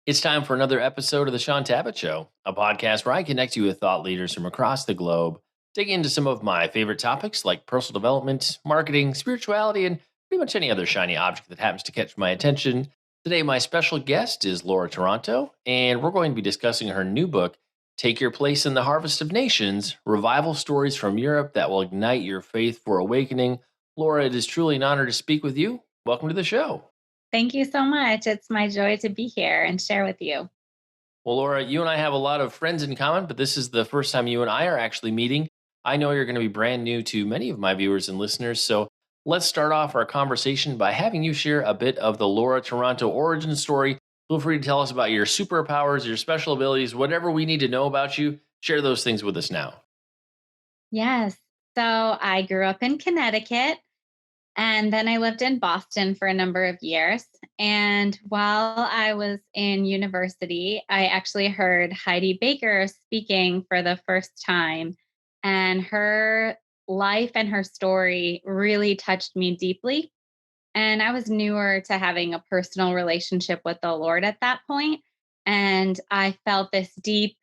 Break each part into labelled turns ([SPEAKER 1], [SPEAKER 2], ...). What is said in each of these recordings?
[SPEAKER 1] It's time for another episode of the Shaun Tabatt Show, a podcast where I connect you with thought leaders from across the globe, digging into some of my favorite topics like personal development, marketing, spirituality, and pretty much any other shiny object that happens to catch my attention. Today, my special guest is Laura Taranto, and we're going to be discussing her new book, Take Your Place in the Harvest of Nations: Revival Stories from Europe That Will Ignite Your Faith for Awakening. Laura, it is truly an honor to speak with you. Welcome to the show.
[SPEAKER 2] Thank you so much. It's my joy to be here and share with you.
[SPEAKER 1] Well, Laura, you and I have a lot of friends in common, but this is the first time you and I are actually meeting. I know you're going to be brand new to many of my viewers and listeners. So let's start off our conversation by having you share a bit of the Laura Taranto origin story. Feel free to tell us about your superpowers, your special abilities, whatever we need to know about you. Share those things with us now.
[SPEAKER 2] Yes. So I grew up in Connecticut and then I lived in Boston for a number of years. And while I was in university, I actually heard Heidi Baker speaking for the first time. And her life and her story really touched me deeply. And I was newer to having a personal relationship with the Lord at that point, and I felt this deep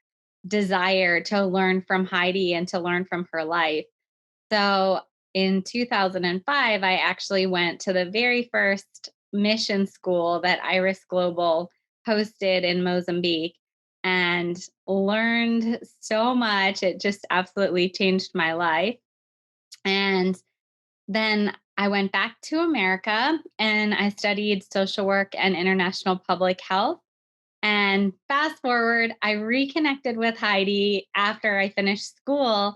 [SPEAKER 2] desire to learn from Heidi and to learn from her life. So in 2005, I actually went to the very first mission school that Iris Global hosted in Mozambique and learned so much. It just absolutely changed my life. And then I went back to America and I studied social work and international public health. And fast forward, I reconnected with Heidi after I finished school,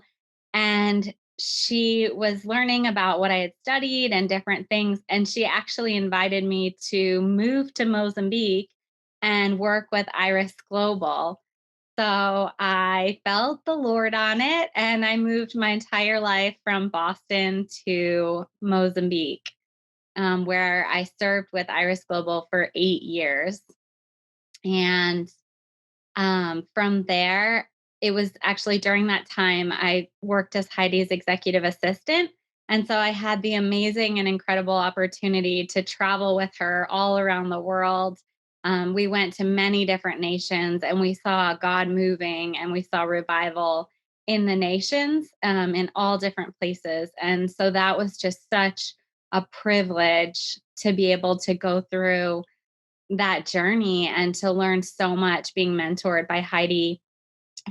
[SPEAKER 2] and she was learning about what I had studied and different things. And she actually invited me to move to Mozambique and work with Iris Global. So I felt the Lord on it and I moved my entire life from Boston to Mozambique, where I served with Iris Global for 8 years. And from there, it was actually during that time I worked as Heidi's executive assistant. And so I had the amazing and incredible opportunity to travel with her all around the world. We went to many different nations and we saw God moving and we saw revival in the nations, in all different places. And so that was just such a privilege to be able to go through that journey and to learn so much being mentored by Heidi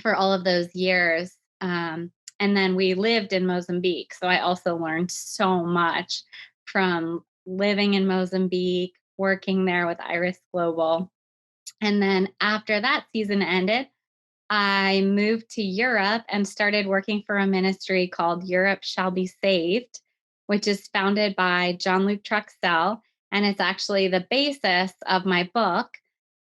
[SPEAKER 2] for all of those years. And then we lived in Mozambique. So I also learned so much from living in Mozambique, working there with Iris Global. And then after that season ended, I moved to Europe and started working for a ministry called Europe Shall Be Saved, which is founded by John Luke Truxell. And it's actually the basis of my book.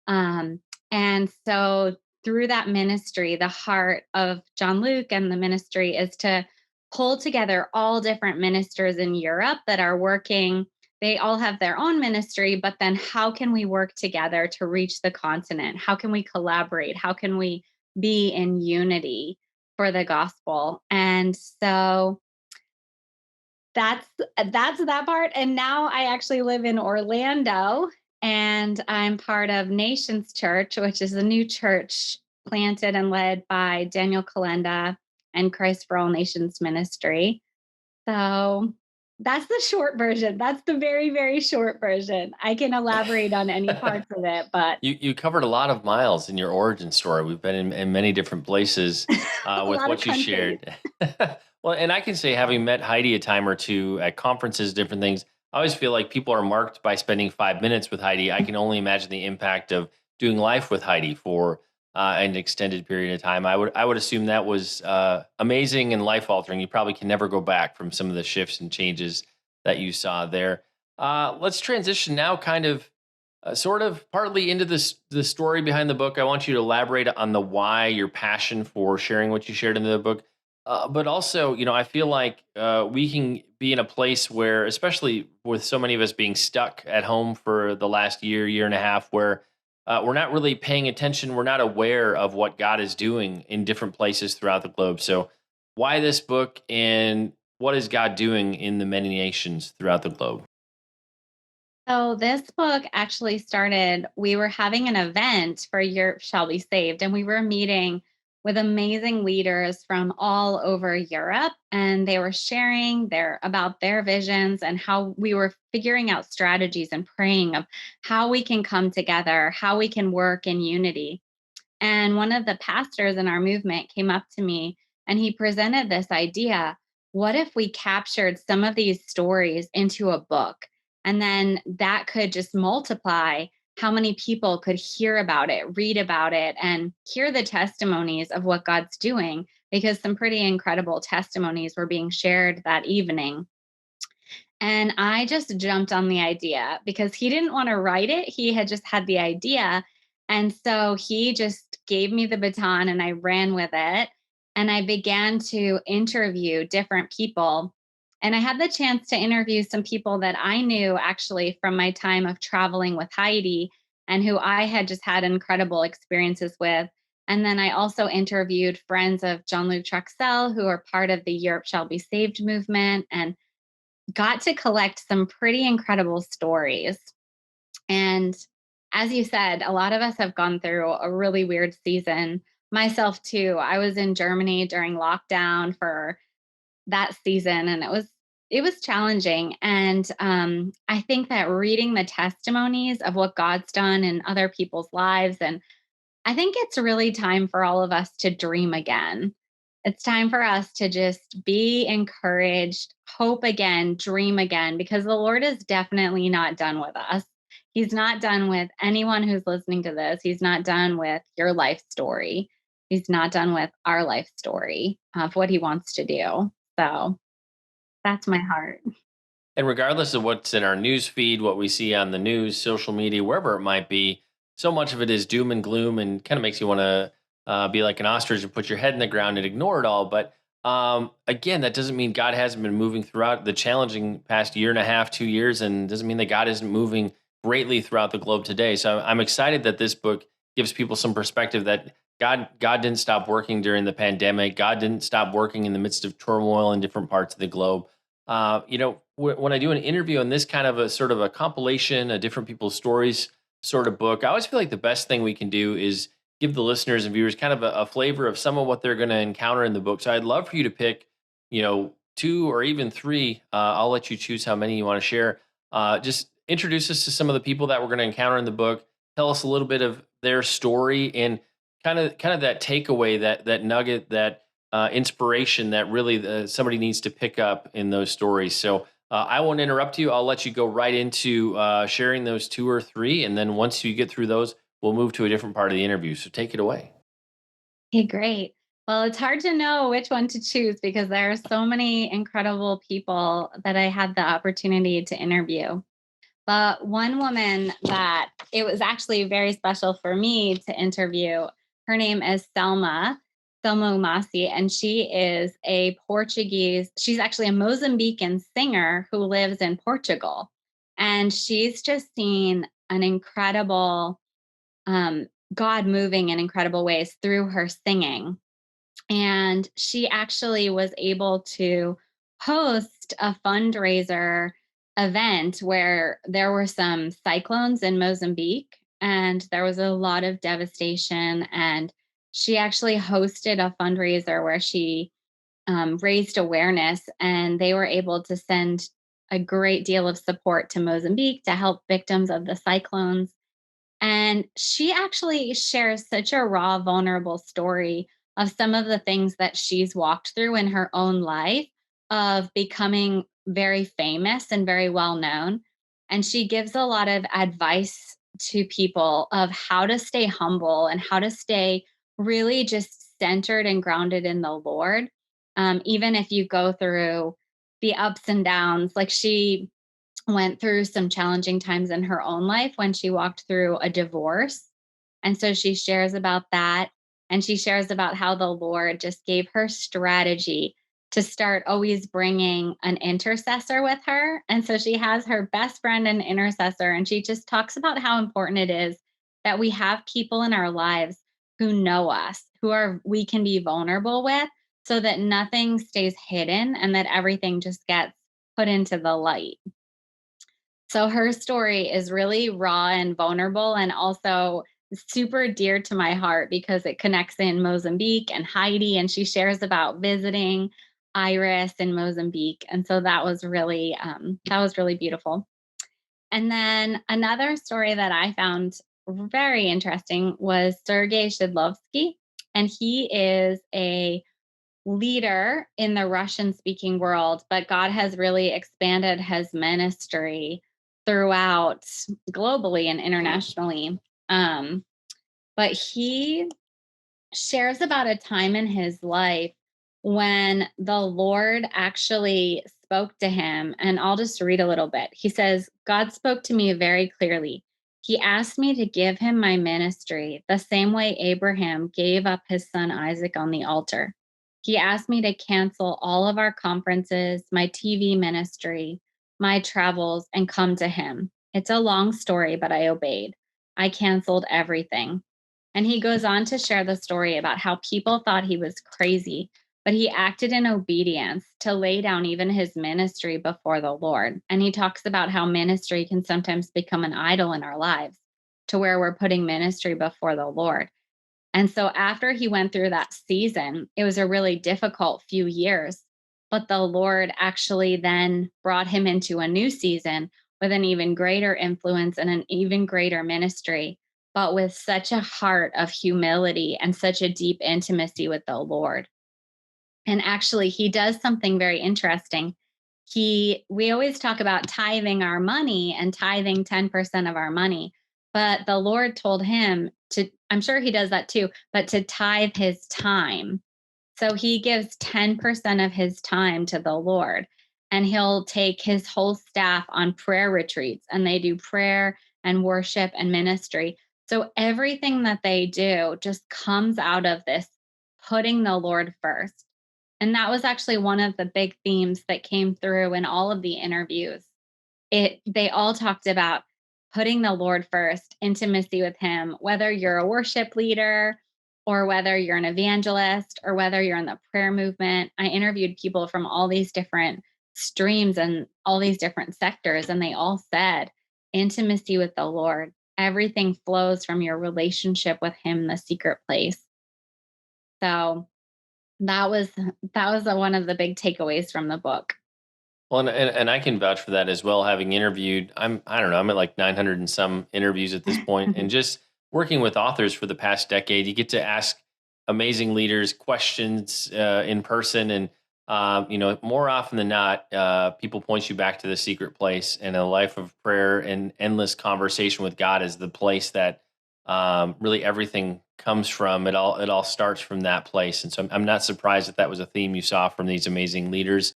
[SPEAKER 2] Um, and so through that ministry, the heart of John Luke and the ministry is to pull together all different ministers in Europe that are working. They all have their own ministry, but then how can we work together to reach the continent? How can we collaborate? How can we be in unity for the gospel? And so that's that part. And now I actually live in Orlando and I'm part of Nations Church, which is a new church planted and led by Daniel Kalenda and Christ for All Nations Ministry. So that's the short version. That's the very, very short version. I can elaborate on any parts of it, but
[SPEAKER 1] You covered a lot of miles in your origin story. We've been in many different places
[SPEAKER 2] a
[SPEAKER 1] with
[SPEAKER 2] lot of
[SPEAKER 1] what you
[SPEAKER 2] countries.
[SPEAKER 1] shared. Well, and I can say, having met Heidi a time or two at conferences, different things, I always feel like people are marked by spending 5 minutes with Heidi. I can only imagine the impact of doing life with Heidi for an extended period of time. I would assume that was amazing and life altering. You probably can never go back from some of the shifts and changes that you saw there. Let's transition now, kind of sort of partly into this the story behind the book. I want you to elaborate on the why, your passion for sharing what you shared in the book. But also, I feel like we can be in a place where, especially with so many of us being stuck at home for the last year and a half, where we're not really paying attention. We're not aware of what God is doing in different places throughout the globe. So, why this book, and what is God doing in the many nations throughout the globe?
[SPEAKER 2] So this book actually started, we were having an event for Europe Shall Be Saved, and we were meeting with amazing leaders from all over Europe, and they were sharing their visions and how we were figuring out strategies and praying of how we can come together, how we can work in unity. And one of the pastors in our movement came up to me and he presented this idea. What if we captured some of these stories into a book? And then that could just multiply how many people could hear about it, read about it, and hear the testimonies of what God's doing, because some pretty incredible testimonies were being shared that evening. And I just jumped on the idea because he didn't want to write it. He had just had the idea. And so he just gave me the baton and I ran with it. And I began to interview different people. And I had the chance to interview some people that I knew actually from my time of traveling with Heidi and who I had just had incredible experiences with. And then I also interviewed friends of John Luke Truxell, who are part of the Europe Shall Be Saved movement, and got to collect some pretty incredible stories. And as you said, a lot of us have gone through a really weird season. Myself too. I was in Germany during lockdown for that season and it was challenging. And I think that reading the testimonies of what God's done in other people's lives, and I think it's really time for all of us to dream again. It's time for us to just be encouraged, hope again, dream again, because the Lord is definitely not done with us. He's not done with anyone who's listening to this. He's not done with your life story. He's not done with our life story of what he wants to do. So that's my heart.
[SPEAKER 1] And regardless of what's in our news feed, what we see on the news, social media, wherever it might be, so much of it is doom and gloom and kind of makes you want to be like an ostrich and put your head in the ground and ignore it all. But again, that doesn't mean God hasn't been moving throughout the challenging past year and a half, 2 years, and doesn't mean that God isn't moving greatly throughout the globe today. So I'm excited that this book gives people some perspective that God didn't stop working during the pandemic. God didn't stop working in the midst of turmoil in different parts of the globe. When I do an interview on this kind of a sort of a compilation of different people's stories sort of book, I always feel like the best thing we can do is give the listeners and viewers kind of a flavor of some of what they're going to encounter in the book. So I'd love for you to pick, two or even three. I'll let you choose how many you want to share. Just introduce us to some of the people that we're going to encounter in the book. Tell us a little bit of their story and kind of that takeaway, that nugget, that inspiration that really somebody needs to pick up in those stories. So I won't interrupt you. I'll let you go right into sharing those two or three. And then once you get through those, we'll move to a different part of the interview. So take it away.
[SPEAKER 2] Okay, great. Well, it's hard to know which one to choose because there are so many incredible people that I had the opportunity to interview. But one woman that it was actually very special for me to interview, her name is Selma Umasi, and she is a Portuguese, she's actually a Mozambican singer who lives in Portugal. And she's just seen an incredible God moving in incredible ways through her singing. And she actually was able to host a fundraiser event where there were some cyclones in Mozambique and there was a lot of devastation. And she actually hosted a fundraiser where she raised awareness and they were able to send a great deal of support to Mozambique to help victims of the cyclones. And she actually shares such a raw, vulnerable story of some of the things that she's walked through in her own life of becoming very famous and very well known. And she gives a lot of advice to people of how to stay humble and how to stay really just centered and grounded in the Lord. Even if you go through the ups and downs, like she went through some challenging times in her own life when she walked through a divorce. And so she shares about that. And she shares about how the Lord just gave her strategy to start always bringing an intercessor with her. And so she has her best friend and intercessor. And she just talks about how important it is that we have people in our lives who know us, we can be vulnerable with, so that nothing stays hidden and that everything just gets put into the light. So her story is really raw and vulnerable and also super dear to my heart because it connects in Mozambique and Haiti, and she shares about visiting Iris in Mozambique. And so that was really beautiful. And then another story that I found very interesting was Sergei Shidlovsky. And he is a leader in the Russian speaking world, but God has really expanded his ministry throughout globally and internationally. Um, but he shares about a time in his life when the Lord actually spoke to him. And I'll just read a little bit. He says, God spoke to me very clearly. He asked me to give him my ministry the same way Abraham gave up his son Isaac on the altar. He asked me to cancel all of our conferences, my TV ministry, my travels, and come to him. It's a long story, but I obeyed. I canceled everything. And he goes on to share the story about how people thought he was crazy, but he acted in obedience to lay down even his ministry before the Lord. And he talks about how ministry can sometimes become an idol in our lives to where we're putting ministry before the Lord. And so after he went through that season, it was a really difficult few years. But the Lord actually then brought him into a new season with an even greater influence and an even greater ministry, but with such a heart of humility and such a deep intimacy with the Lord. And actually, he does something very interesting. We always talk about tithing our money and tithing 10% of our money, but the Lord told him to, I'm sure he does that too, but to tithe his time. So he gives 10% of his time to the Lord, and he'll take his whole staff on prayer retreats, and they do prayer and worship and ministry. So everything that they do just comes out of this putting the Lord first. And that was actually one of the big themes that came through in all of the interviews. They all talked about putting the Lord first, intimacy with him, whether you're a worship leader or whether you're an evangelist or whether you're in the prayer movement. I interviewed people from all these different streams and all these different sectors, and they all said intimacy with the Lord. Everything flows from your relationship with him in the secret place. So that was one of the big takeaways from the book.
[SPEAKER 1] Well, and I can vouch for that as well. Having interviewed, I don't know, I'm at like 900 and some interviews at this point, and just working with authors for the past decade, you get to ask amazing leaders questions in person, and more often than not, people point you back to the secret place, and a life of prayer and endless conversation with God is the place that really everything comes from. It all starts from that place, and so I'm not surprised that that was a theme you saw from these amazing leaders.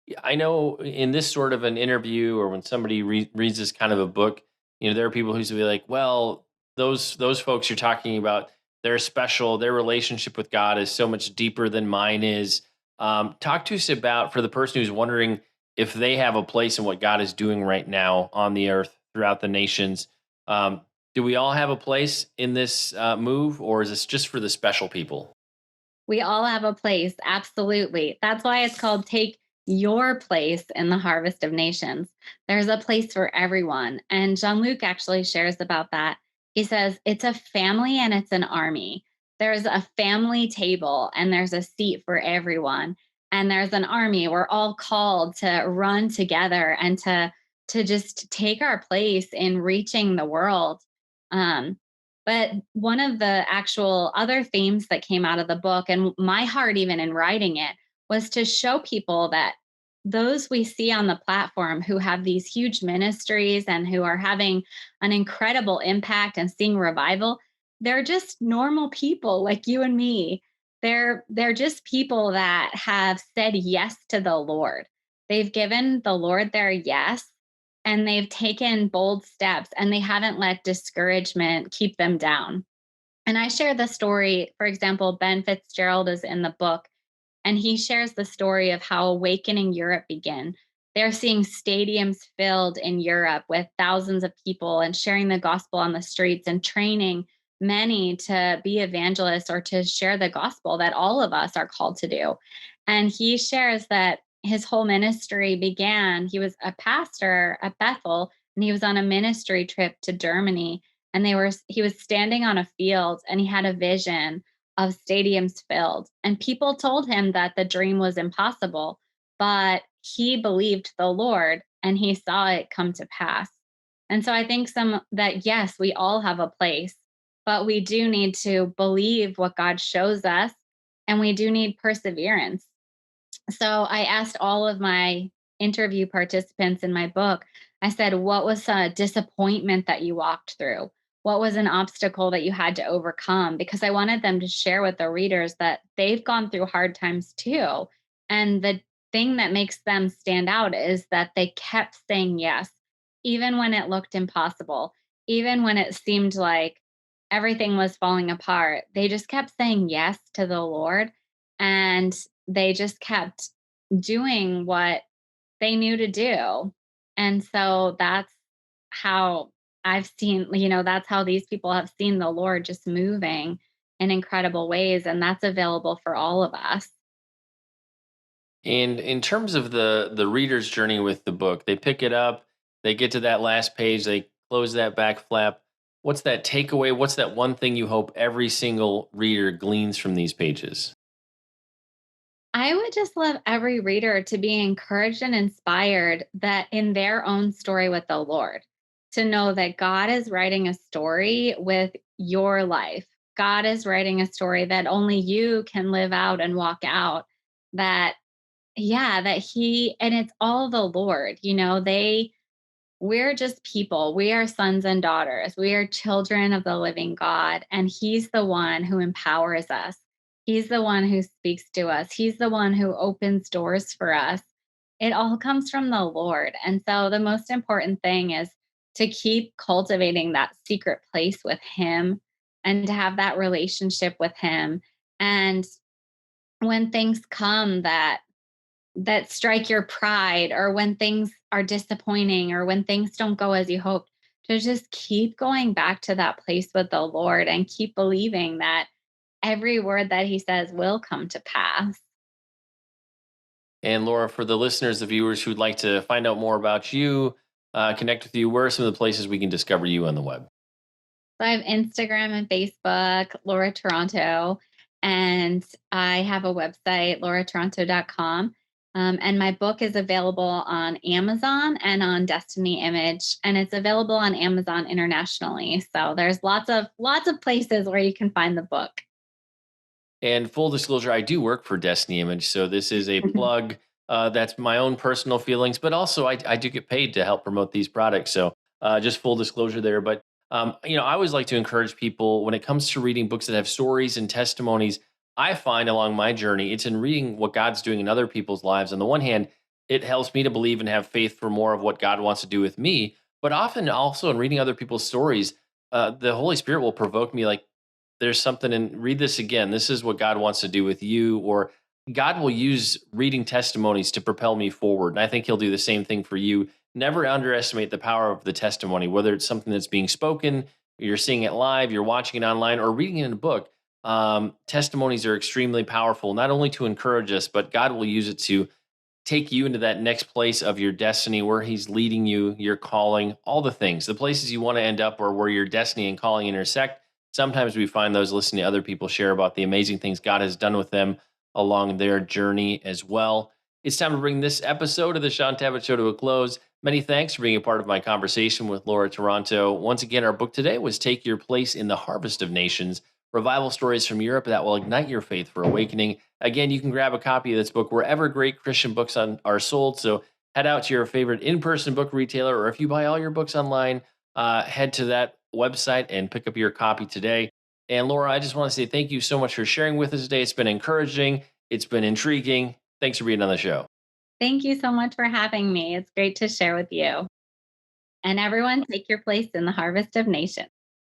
[SPEAKER 1] Yeah, I know in this sort of an interview or when somebody reads this kind of a book, there are people who's be like, well, those folks you're talking about, they're special. Their relationship with God is so much deeper than mine is. Talk to us about for the person who's wondering if they have a place in what God is doing right now on the earth throughout the nations. Um, do we all have a place in this move, or is this just for the special people?
[SPEAKER 2] We all have a place, absolutely. That's why it's called Take Your Place in the Harvest of Nations. There's a place for everyone. And Jean Luc actually shares about that. He says it's a family and it's an army. There's a family table and there's a seat for everyone. And there's an army. We're all called to run together and to just take our place in reaching the world. Um, but one of the actual other themes that came out of the book, and my heart, even in writing it, was to show people that those we see on the platform who have these huge ministries and who are having an incredible impact and seeing revival, they're just normal people like you and me. They're just people that have said yes to the Lord. They've given the Lord their yes, and they've taken bold steps, and they haven't let discouragement keep them down. And I share the story, for example, Ben Fitzgerald is in the book, and he shares the story of how Awakening Europe began. They're seeing stadiums filled in Europe with thousands of people and sharing the gospel on the streets and training many to be evangelists or to share the gospel that all of us are called to do. And he shares that his whole ministry began, he was a pastor at Bethel, and he was on a ministry trip to Germany, and he was standing on a field, and he had a vision of stadiums filled, and people told him that the dream was impossible, but he believed the Lord and he saw it come to pass. And so I think some that yes, we all have a place, but we do need to believe what God shows us, and we do need perseverance. So I asked all of my interview participants in my book, I said, what was a disappointment that you walked through? What was an obstacle that you had to overcome? Because I wanted them to share with the readers that they've gone through hard times too. And the thing that makes them stand out is that they kept saying yes, even when it looked impossible, even when it seemed like everything was falling apart. They just kept saying yes to the Lord. And they just kept doing what they knew to do. And so that's how I've seen, that's how these people have seen the Lord just moving in incredible ways. And that's available for all of us.
[SPEAKER 1] And in terms of the reader's journey with the book, they pick it up, they get to that last page, they close that back flap. What's that takeaway? What's that one thing you hope every single reader gleans from these pages?
[SPEAKER 2] I would just love every reader to be encouraged and inspired that in their own story with the Lord, to know that God is writing a story with your life. God is writing a story that only you can live out and walk out. That, yeah, that and it's all the Lord, we're just people. We are sons and daughters. We are children of the living God. And He's the one who empowers us. He's the one who speaks to us. He's the one who opens doors for us. It all comes from the Lord. And so the most important thing is to keep cultivating that secret place with Him and to have that relationship with Him. And when things come that strike your pride, or when things are disappointing, or when things don't go as you hoped, to just keep going back to that place with the Lord and keep believing that every word that He says will come to pass.
[SPEAKER 1] And Laura, for the listeners, the viewers who'd like to find out more about you, connect with you, where are some of the places we can discover you on the web?
[SPEAKER 2] So I have Instagram and Facebook, Laura Taranto, and I have a website, laurataranto.com. And my book is available on Amazon and on Destiny Image, and it's available on Amazon internationally. So there's lots of places where you can find the book.
[SPEAKER 1] And full disclosure, I do work for Destiny Image, so this is a plug. That's my own personal feelings, but also I do get paid to help promote these products. So just full disclosure there. But I always like to encourage people when it comes to reading books that have stories and testimonies. I find along my journey, it's in reading what God's doing in other people's lives. On the one hand, it helps me to believe and have faith for more of what God wants to do with me. But often, also in reading other people's stories, the Holy Spirit will provoke me, like, there's something in read this again. This is what God wants to do with you, or God will use reading testimonies to propel me forward. And I think He'll do the same thing for you. Never underestimate the power of the testimony, whether it's something that's being spoken, you're seeing it live, you're watching it online, or reading it in a book. Testimonies are extremely powerful, not only to encourage us, but God will use it to take you into that next place of your destiny where He's leading you, your calling, all the things, the places you want to end up, or where your destiny and calling intersect. Sometimes we find those listening to other people share about the amazing things God has done with them along their journey as well. It's time to bring this episode of the Shaun Tabatt Show to a close. Many thanks for being a part of my conversation with Laura Taranto. Once again, our book today was Take Your Place in the Harvest of Nations, revival stories from Europe that will ignite your faith for awakening. Again, you can grab a copy of this book wherever great Christian books are sold. So head out to your favorite in-person book retailer, or if you buy all your books online, head to that website and pick up your copy today. And Laura, I just want to say thank you so much for sharing with us today. It's been encouraging. It's been intriguing. Thanks for being on the show.
[SPEAKER 2] Thank you so much for having me. It's great to share with you. And everyone, take your place in the harvest of nations.